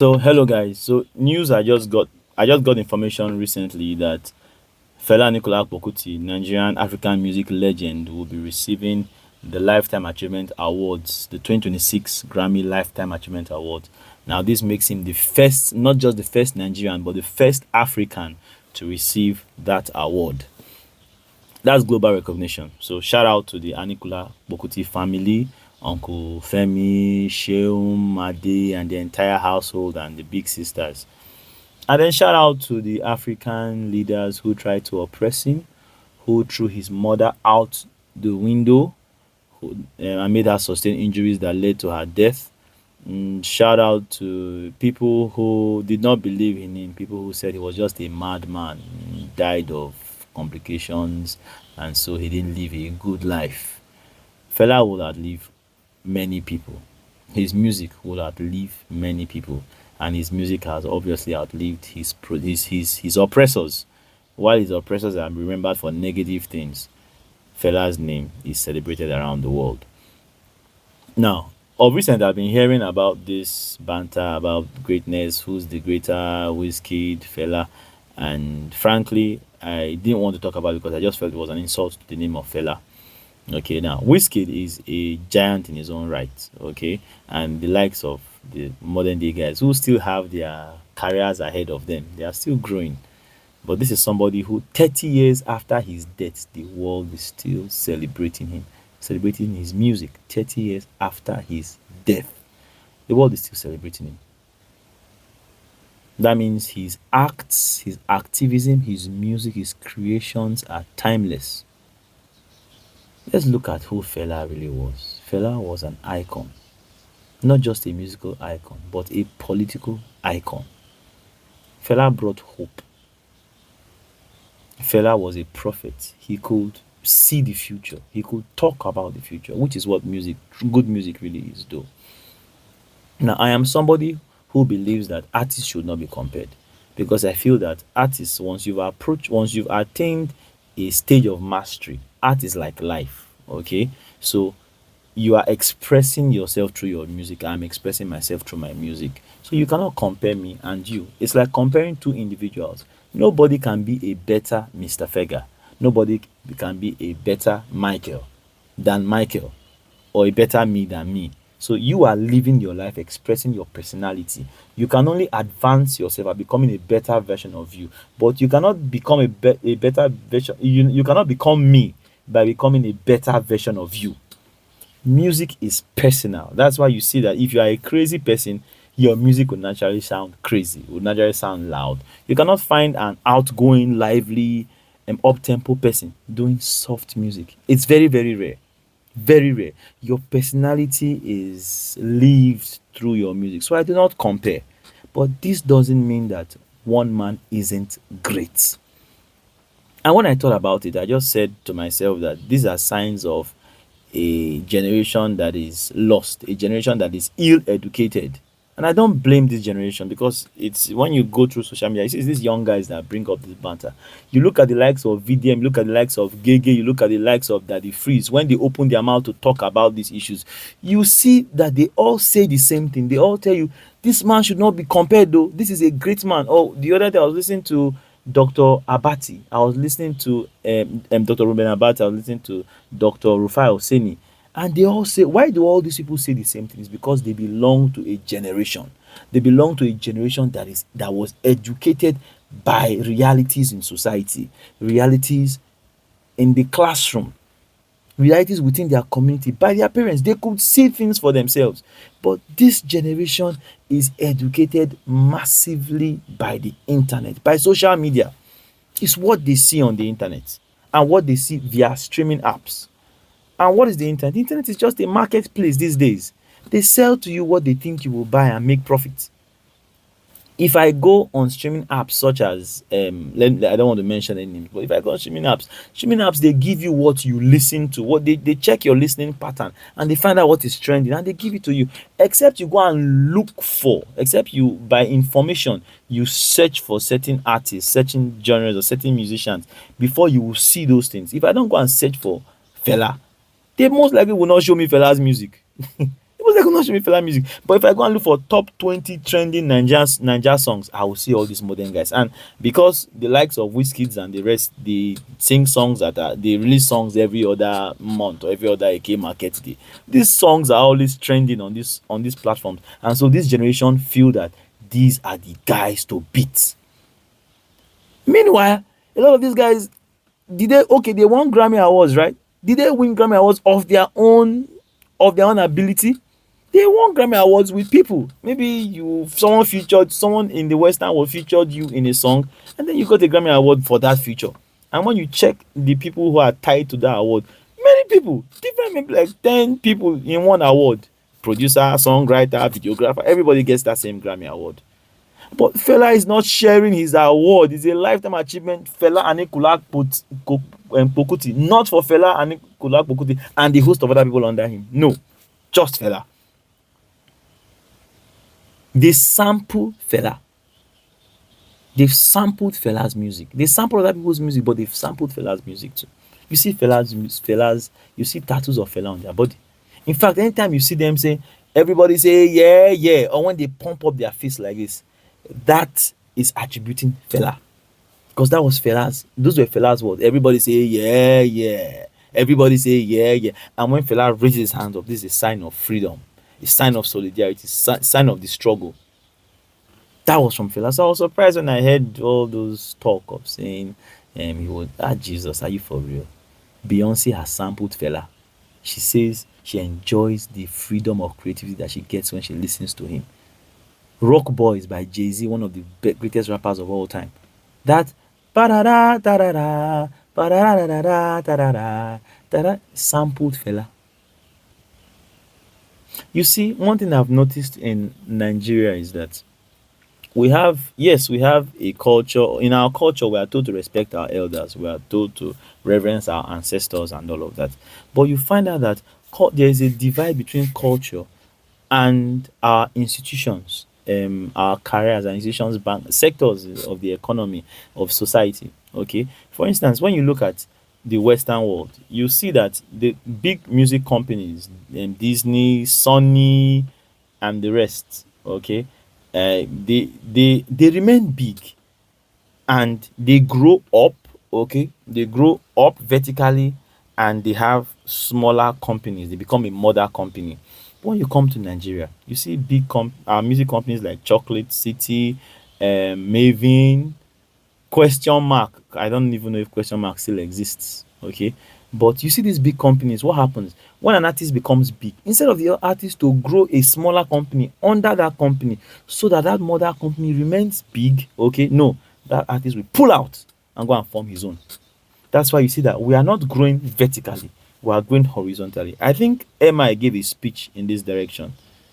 So hello guys. So news I just got information recently that Fela Nicola Pokuti, Nigerian African music legend, will be receiving the Lifetime Achievement Awards, the 2026 Grammy Lifetime Achievement Award. Now this makes him the first, not just the first Nigerian, but the first African to receive that award. That's global recognition. So shout out to the Anikula Bokuti family, Uncle Femi, Sheum, Made, and the entire household and the big sisters. And then shout out to the African leaders who tried to oppress him, who threw his mother out the window and made her sustain injuries that led to her death. Shout out to people who did not believe in him, people who said he was just a madman, died of complications, and so he didn't live a good life. Fela would outlive many people. His music will outlive many people, and his music has obviously outlived his oppressors. While his oppressors are remembered for negative things, Fela's name is celebrated around the world. Now, of recent, I've been hearing about this banter about greatness, who's the greater, Wizkid, Fela, and frankly, I didn't want to talk about it because I just felt it was an insult to the name of Fela. Okay, now Wizkid is a giant in his own right. Okay, and the likes of the modern day guys who still have their careers ahead of them, they are still growing. But this is somebody who 30 years after his death, the world is still celebrating him, celebrating his music. 30 years after his death, the world is still celebrating him. That means his acts, his activism, his music, his creations are timeless. Let's look at who Fela really was. Fela was an icon, not just a musical icon, but a political icon. Fela brought hope. Fela was a prophet. He could see the future. He could talk about the future, which is what good music really is, though. Now, I am somebody who believes that artists should not be compared because I feel that artists, once you've attained a stage of mastery, art is like life. Okay, so you are expressing yourself through your music. I'm expressing myself through my music. So you cannot compare me and you. It's like comparing two individuals. Nobody can be a better Mr. Fega. Nobody can be a better Michael than Michael, or a better me than me. So you are living your life, expressing your personality. You can only advance yourself by becoming a better version of you. But you cannot become a better version. You cannot become me by becoming a better version of you. Music is personal. That's why you see that if you are a crazy person, your music will naturally sound crazy, will naturally sound loud. You cannot find an outgoing, lively, up tempo person doing soft music. It's very, very rare. Very rare. Your personality is lived through your music. So I do not compare. But this doesn't mean that one man isn't great. And when I thought about it, I just said to myself that these are signs of a generation that is lost, a generation that is ill educated. And I don't blame this generation because it's when you go through social media, it's these young guys that bring up this banter. You look at the likes of VDM, you look at the likes of Gege, you look at the likes of Daddy Freeze. When they open their mouth to talk about these issues, you see that they all say the same thing. They all tell you, this man should not be compared, though. This is a great man. Oh, the other day I was listening to Dr. Abati. I was listening to Dr. Ruben Abati. I was listening to Dr. Rufai Oseni. And they all say, why do all these people say the same thing? It's because they belong to a generation. They belong to a generation that was educated by realities in society, realities in the classroom, realities within their community by their parents. They could see things for themselves. But this generation is educated massively by the internet, by social media. It's what they see on the internet and what they see via streaming apps. And what is the internet? The internet is just a marketplace these days. They sell to you what they think you will buy and make profit. If I go on streaming apps such as I don't want to mention any names, but if I go on streaming apps they give you what you listen to, what they check your listening pattern and they find out what is trending and they give it to you. Except you go and look for, except you by information, you search for certain artists, certain genres or certain musicians before you will see those things. If I don't go and search for Fela, they most likely will not show me Fela's music. They most they could not show me Fela music. But if I go and look for top 20 trending Niger songs, I will see all these modern guys. And because the likes of Wizkid and the rest, they sing songs they release songs every other month or every other AK market day. These songs are always trending on these platforms. And so this generation feel that these are the guys to beat. Meanwhile, a lot of these guys, they won Grammy Awards, right? Did they win Grammy Awards of their own ability? They won Grammy Awards with people. Maybe someone in the Western world featured you in a song, and then you got a Grammy Award for that feature. And when you check the people who are tied to that award, many people, different, maybe like 10 people in one award. Producer, songwriter, videographer, everybody gets that same Grammy Award. But Fela is not sharing his award. It's a lifetime achievement. Fela Anikulapo Pokuti, not for Fela Anikulapo Pokuti and the host of other people under him. No, just Fela. They sample Fela. They've sampled Fela's music. They sample other people's music, but they've sampled Fela's music too. You see you see tattoos of Fela on their body. In fact, anytime you see them say, everybody say, yeah, yeah, or when they pump up their face like this, that is attributing Fela. Because those were Fela's words. Everybody say, yeah, yeah. Everybody say, yeah, yeah. And when Fela raises his hands up, this is a sign of freedom, a sign of solidarity, sign of the struggle. That was from Fela. So I was surprised when I heard all those talk of saying, he would, Jesus, are you for real? Beyonce has sampled Fela. She says she enjoys the freedom of creativity that she gets when she listens to him. Rock Boys by Jay-Z, one of the greatest rappers of all time. That ba-da-da, da-da-da, ba-da-da-da-da, da-da-da, da-da, sampled Fela. You see, one thing I've noticed in Nigeria is that we have a culture. In our culture, we are told to respect our elders, we are told to reverence our ancestors and all of that. But you find out that there is a divide between culture and our institutions, our careers and institutions, bank sectors of the economy of society. Okay, for instance, when you look at the Western world, you see that the big music companies, Disney, Sony, and the rest, okay, they remain big and they grow up. Okay, they grow up vertically and they have smaller companies. They become a mother company. But when you come to Nigeria, you see music companies like Chocolate City, Maven, question mark. I don't even know if question mark still exists. Okay, but you see these big companies. What happens when an artist becomes big? Instead of the artist to grow a smaller company under that company, so that that mother company remains big. Okay, no, that artist will pull out and go and form his own. That's why you see that we are not growing vertically, we are growing horizontally. I think MI gave a speech in this direction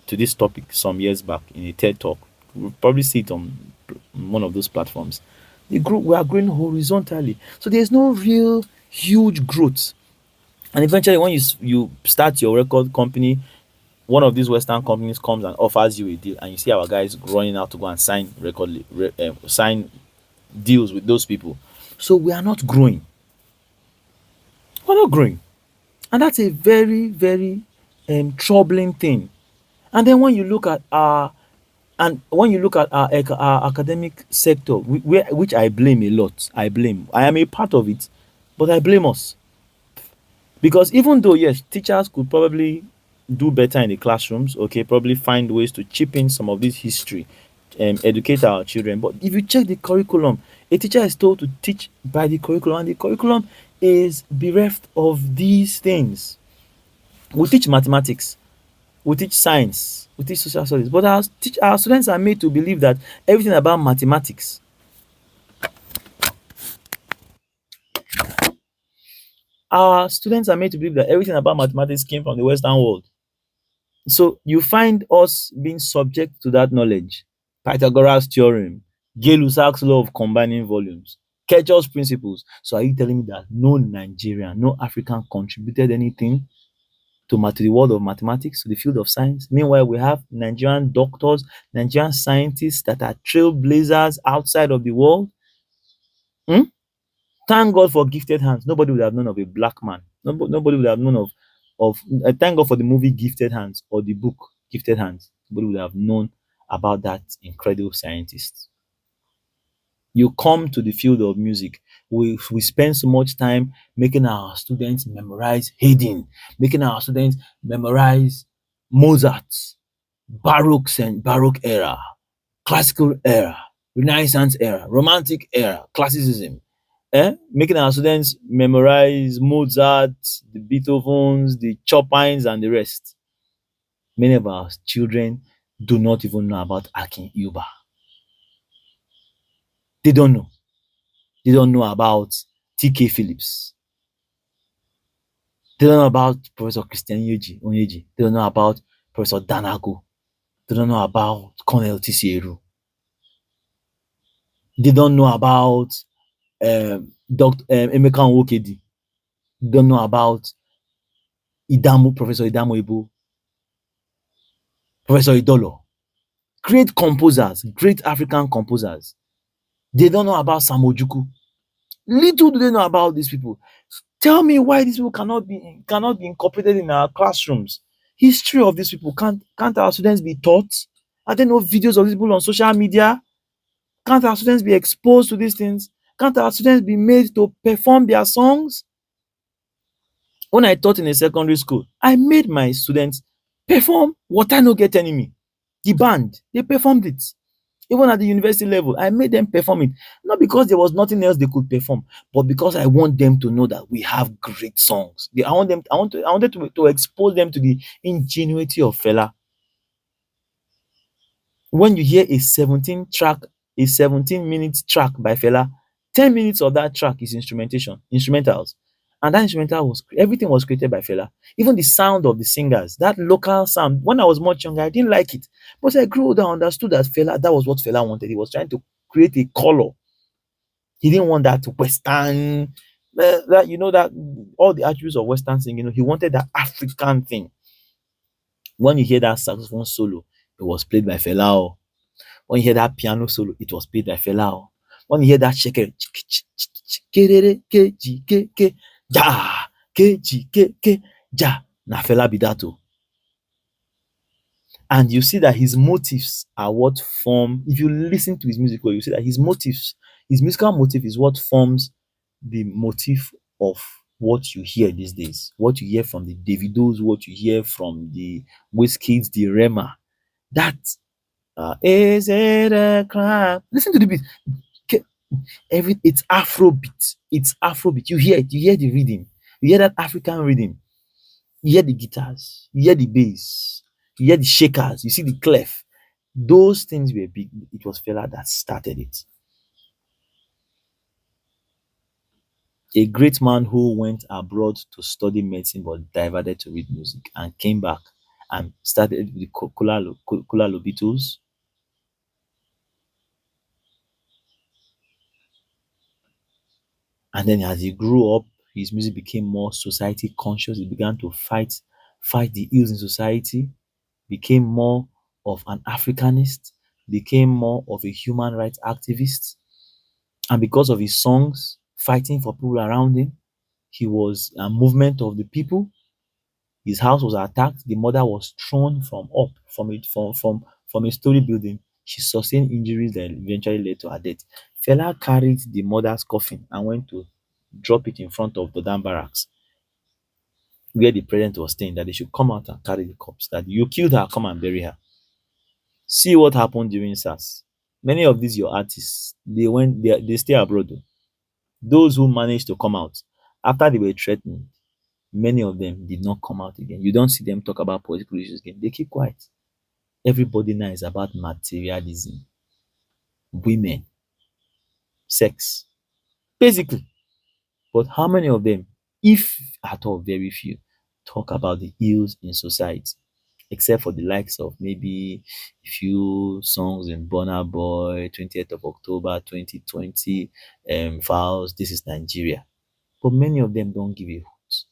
to this topic some years back in a TED talk. We'll probably see it on one of those platforms. We are growing horizontally. So there's no real huge growth. And eventually, when you start your record company, one of these Western companies comes and offers you a deal, and you see our guys running out to go and sign deals with those people. So we are not growing. We're not growing. And that's a very, very troubling thing. And then when you look at our academic sector, which I blame a lot, I am a part of it, but I blame us. Because even though, yes, teachers could probably do better in the classrooms, okay, probably find ways to chip in some of this history, educate our children. But if you check the curriculum, a teacher is told to teach by the curriculum, and the curriculum is bereft of these things. We teach mathematics, we teach science, we teach social studies, but our students are made to believe that everything about mathematics, our students are made to believe that everything about mathematics came from the Western world. So you find us being subject to that knowledge. Pythagoras theorem, Gay-Lussac's law of combining volumes, Kirchhoff's principles. So are you telling me that no Nigerian, no African contributed anything to the world of mathematics, to the field of science? Meanwhile, we have Nigerian doctors, Nigerian scientists that are trailblazers outside of the world. Hmm? Thank God for gifted hands. Nobody would have known of a black man. Nobody would have known of thank God for the movie Gifted Hands or the book. gifted hands, nobody would have known about that incredible scientist. You come to the field of music, we spend so much time making our students memorize Haydn, making our students memorize Mozart, Baroque era, classical era, Renaissance era, Romantic era, classicism. Making our students memorize Mozart, the Beethovens, the Chopins, and the rest. Many of our children do not even know about Akin Yuba. They don't know. They don't know about T.K. Phillips. They don't know about Professor Christian Onyeji. They don't know about Professor Danago. They don't know about Colonel Tisieru. They don't know about Dr. Emeka Nwokedi. They don't know about Professor Idamo Ibu, Professor Idolo. Great composers, great African composers. They don't know about Samojuku. Little do they know about these people. Tell me why these people cannot be incorporated in our classrooms. History of these people, can't our students be taught? Are there no videos of these people on social media? Can't our students be exposed to these things? Can't our students be made to perform their songs? When I taught in a secondary school, I made my students perform What I No Get Enemy. The band, they performed it. Even at the university level, I made them perform it. Not because there was nothing else they could perform, but because I want them to know that we have great songs. I wanted to expose them to the ingenuity of Fela. When you hear a 17-minute track by Fela, 10 minutes of that track is instrumentals. And that everything was created by Fela. Even the sound of the singers, that local sound. When I was much younger, I didn't like it. But as I grew older, I understood that that was what Fela wanted. He was trying to create a color. He didn't want that Western, that all the attributes of Western singing. He wanted that African thing. When you hear that saxophone solo, it was played by Fela. Oh. When you hear that piano solo, it was played by Fela. Oh. When you hear that shaker, ja, ja, na Fela be that. Oh. And you see that his motives are what form. If you listen to his music, you see that his musical motive is what forms the motif of what you hear these days. What you hear from the Davidos, what you hear from the Wizkids, the Rema. That is it a crime? Listen to the beat. It's Afrobeat. It's Afrobeat. You hear it. You hear the rhythm. You hear that African rhythm. You hear the guitars. You hear the bass. You hear the shakers. You see the clef. Those things were big. It was Fela that started it. A great man who went abroad to study medicine but diverted to read music and came back and started with the Kula Lobitos. And then as he grew up, his music became more society conscious. He began to fight the ills in society, became more of an Africanist, became more of a human rights activist. And because of his songs, fighting for people around him, he was a movement of the people. His house was attacked. The mother was thrown from a story building. She sustained injuries that eventually led to her death. Fela carried the mother's coffin and went to drop it in front of the Dam barracks where the president was staying, that they should come out and carry the corpse, that you killed her, come and bury her. See what happened during SARS. Many of these your artists, they stay abroad. Though. Those who managed to come out after they were threatened, many of them did not come out again. You don't see them talk about political issues again. They keep quiet. Everybody now is about materialism, women, sex, basically. But how many of them, if at all, very few, talk about the ills in society? Except for the likes of maybe a few songs in Burna Boy, 20th of October 2020, Files, This is Nigeria. But many of them don't give a hoot.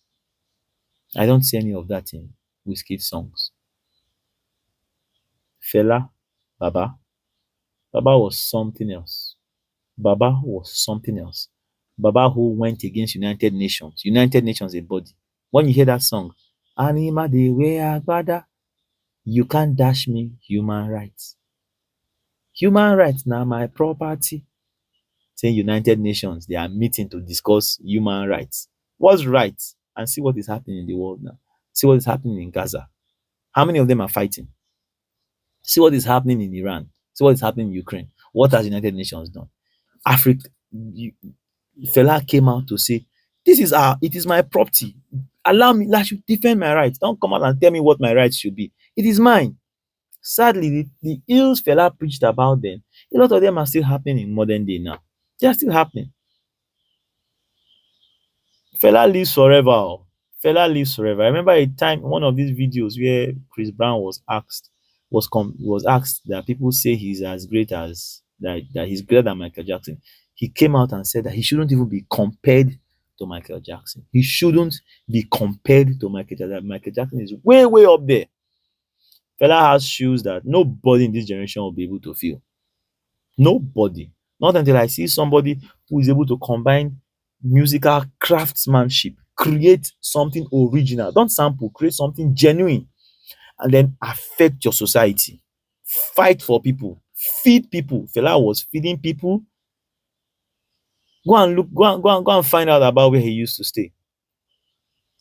I don't see any of that in Wizkid songs. Fela, Baba. Baba was something else. Baba was something else. Baba who went against United Nations. United Nations a body. When you hear that song, Anima de we agbada, You can't dash me human rights. Human rights na my property. Saying United Nations, they are meeting to discuss human rights. What's right? And see what is happening in the world now. See what is happening in Gaza. How many of them are fighting? See what is happening in Iran. See what is happening in Ukraine. What has United Nations done? Africa, Fela came out to say, it is my property. Allow me, I should defend my rights. Don't come out and tell me what my rights should be. It is mine. Sadly, the ills Fela preached about then, a lot of them are still happening in modern day now. They are still happening. Fela lives forever. Oh. Fela lives forever. I remember a time one of these videos where Chris Brown was asked that people say he's as great as that he's greater than Michael Jackson. He came out and said that he shouldn't even be compared to Michael Jackson. He shouldn't be compared to Michael Jackson. Michael Jackson is way, way up there. Fela has shoes that nobody in this generation will be able to feel. Nobody. Not until I see somebody who is able to combine musical craftsmanship, create something original. Don't sample, create something genuine, and then affect your society. Fight for people, feed people. Fela was feeding people. Go and look, go and find out about where he used to stay.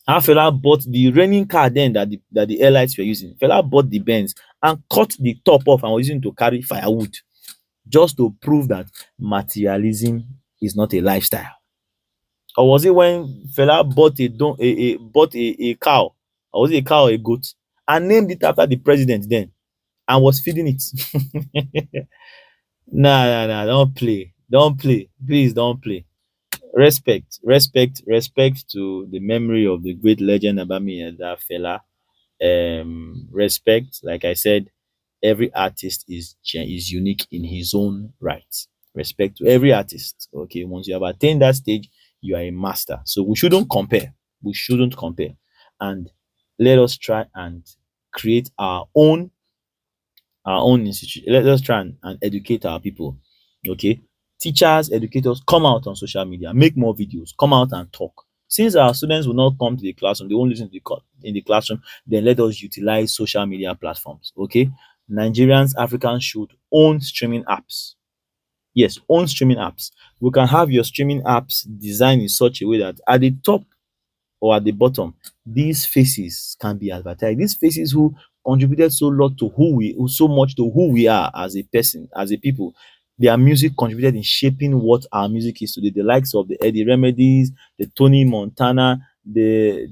How Fela bought the raining car then that the airlights were using. Fela bought the Benz and cut the top off and was using to carry firewood, just to prove that materialism is not a lifestyle. Or was it when Fela bought a cow, or was it a cow or a goat, and named it after the president then, and was feeding it? Nah, nah, nah, don't play, don't play, please don't play. Respect to the memory of the great legend Abami Eda Fela. Respect, like I said, every artist is unique in his own right. Respect to every artist. Okay, once you have attained that stage, you are a master. So we shouldn't compare. We shouldn't compare. And let us try and create our own institution. Let us try and educate our people. Okay. Teachers, educators, come out on social media, make more videos, come out and talk. Since our students will not come to the classroom, they won't listen to in the classroom, then let us utilize social media platforms. Okay. Nigerians, Africans should own streaming apps. Yes, own streaming apps. We can have your streaming apps designed in such a way that at the top or at the bottom, these faces can be advertised. These faces who contributed so much to who we are as a person, as a people. Their music contributed in shaping what our music is today. The likes of the Eddie Remedies, the Tony Montana, the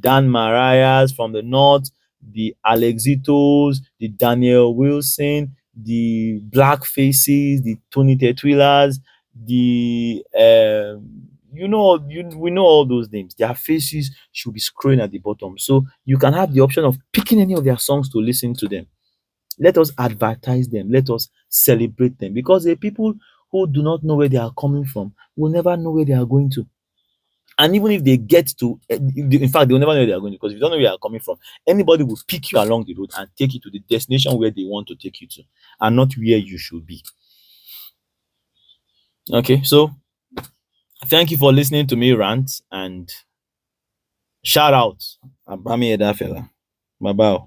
Dan Marias from the north, the Alexitos, the Daniel Wilson, the Black Faces, the Tony Tetwilas, the we know all those names. Their faces should be scrolling at the bottom, so you can have the option of picking any of their songs to listen to them. Let us advertise them, let us celebrate them, because the people who do not know where they are coming from will never know where they are going to. And even if they get to, in fact, they will never know where they are going to, because if you don't know where you are coming from, anybody will pick you along the road and take you to the destination where they want to take you to, and not where you should be. Okay, so thank you for listening to me rant, and shout out Abami Edafela. Bye bye.